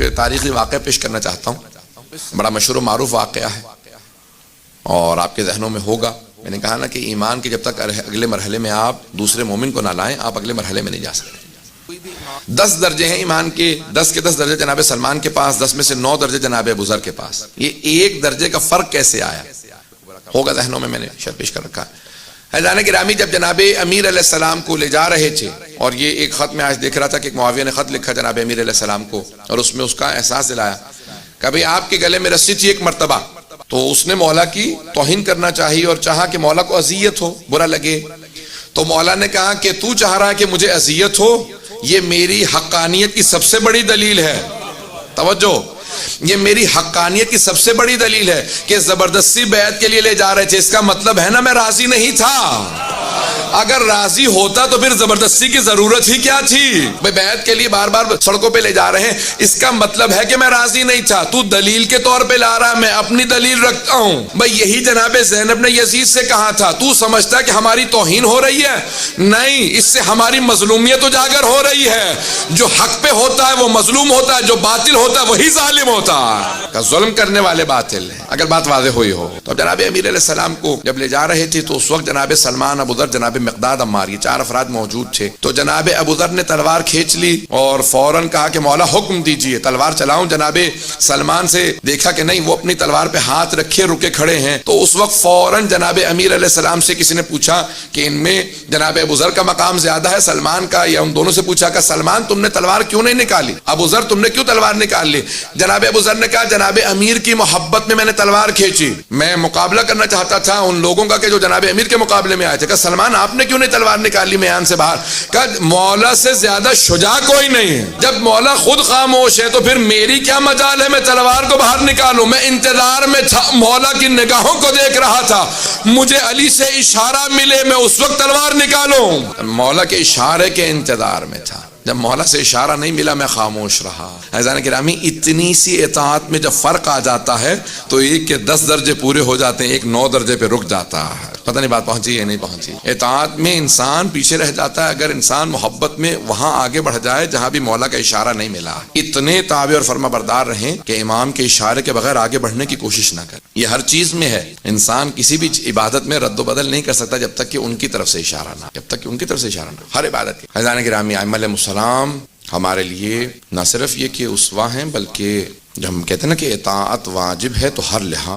ایک تاریخی واقعہ پیش کرنا چاہتا ہوں، بڑا مشہور و معروف واقعہ ہے اور آپ کے ذہنوں میں ہوگا۔ میں نے کہا نا کہ ایمان کے جب تک اگلے مرحلے میں آپ دوسرے مومن کو نہ لائیں، آپ اگلے مرحلے میں نہیں جا سکتے۔ 10 درجے ہیں ایمان کے، 10 کے 10 درجے جناب سلمان کے پاس، 10 میں سے 9 درجے جناب ابو ذر کے پاس۔ یہ ایک درجے کا فرق کیسے آیا ہوگا ذہنوں میں نے شاید پیش کر رکھا ہے۔ حضران گرامی جب جناب امیر علیہ السلام کو لے جا رہے تھے، اور یہ ایک خط میں آج دیکھ رہا تھا کہ ایک معاویہ نے خط لکھا جناب امیر علیہ السلام کو، اور اس میں اس کا احساس دلایا کہ بھئی آپ کے گلے میں رسی تھی ایک مرتبہ، تو اس نے مولا کی توہین کرنا چاہی اور چاہا کہ مولا کو اذیت ہو، برا لگے، تو مولا نے کہا کہ تو چاہ رہا ہے کہ مجھے اذیت ہو، یہ میری حقانیت کی سب سے بڑی دلیل ہے۔ توجہ، یہ میری حقانیت کی سب سے بڑی دلیل ہے کہ زبردستی بیعت کے لیے لے جا رہے تھے، اس کا مطلب ہے نا میں راضی نہیں تھا۔ اگر راضی ہوتا تو پھر زبردستی کی ضرورت ہی کیا تھی؟ بیعت کے لیے بار بار سڑکوں پہ لے جا رہے ہیں، اس کا مطلب ہے کہ میں راضی نہیں تھا، تو دلیل کے طور پہ لا رہا، میں اپنی دلیل رکھتا ہوں۔ بھئی یہی جناب زینب نے یزید سے کہا تھا، تو سمجھتا کہ ہماری توہین ہو رہی ہے؟ نہیں، اس سے ہماری مظلومیت اجاگر ہو رہی ہے۔ جو حق پہ ہوتا ہے وہ مظلوم ہوتا ہے، جو باطل ہوتا ہے وہی ظالم ہوتا ہے۔ ظلم کرنے والے باطل ہیں، اگر بات واضح ہوئی ہو تو۔ جناب امیر علیہ السلام کو جب لے جا رہے تھے تو اس وقت جناب سلمان، ابو ذر، جناب مقداد، عمار، یہ 4 افراد موجود تھے۔ تو جناب ابو ذر نے تلوار کھینچ لی اور فوراً کہا کہ مولا حکم دیجئے تلوار چلاؤں۔ جناب سلمان سے دیکھا کہ نہیں، وہ اپنی تلوار پہ ہاتھ رکھے رکے کھڑے ہیں، تو اس وقت فوراً جناب امیر علیہ السلام سے کسی نے پوچھا کہ ان میں جناب ابو ذر کا مقام زیادہ ہے سلمان کا، یا ان دونوں سے پوچھا کہ سلمان تم نے تلوار کیوں نہیں نکالی، ابو ذر تم نے کیوں تلوار نکال لی؟ جناب ابو ذر نے کہا جناب امیر کی محبت میں میں نے تلوار کھینچی، میں مقابلہ کرنا چاہتا تھا ان لوگوں کا کہ جو جناب امیر کے مقابلے میں آئے تھے۔ کہ سلمان آپ نے کیوں نہیں تلوار نکالی میان سے باہر؟ کہ مولا سے زیادہ شجاع کوئی نہیں ہے، جب مولا خود خاموش ہے تو پھر میری کیا مجال ہے میں تلوار کو باہر نکالوں؟ میں انتظار میں تھا، مولا کی نگاہوں کو دیکھ رہا تھا، مجھے علی سے اشارہ ملے میں اس وقت تلوار نکالوں۔ مولا کے اشارے کے انتظار میں تھا، جب مولا سے اشارہ نہیں ملا میں خاموش رہا۔ عزیزان گرامی، اتنی سی اطاعت میں جب فرق آ جاتا ہے تو ایک کے 10 درجے پورے ہو جاتے ہیں، ایک 9 درجے پہ رک جاتا ہے۔ پتہ نہیں بات پہنچی یا نہیں پہنچی۔ اطاعت میں انسان پیچھے رہ جاتا ہے اگر انسان محبت میں وہاں آگے بڑھ جائے جہاں بھی مولا کا اشارہ نہیں ملا۔ اتنے تابع اور فرما بردار رہیں کہ امام کے اشارے کے بغیر آگے بڑھنے کی کوشش نہ کریں۔ یہ ہر چیز میں ہے، انسان کسی بھی عبادت میں رد و بدل نہیں کر سکتا جب تک کہ ان کی طرف سے اشارہ نہ، جب تک کہ ان کی طرف سے اشارہ نہ، ہر عبادت کی۔ عزیزان گرامی، ائمہ علیہم السلام ہمارے لیے نہ صرف یہ کہ اسوہ ہیں، بلکہ جب ہم کہتے ہیں نا کہ اطاعت واجب ہے تو ہر لحاظ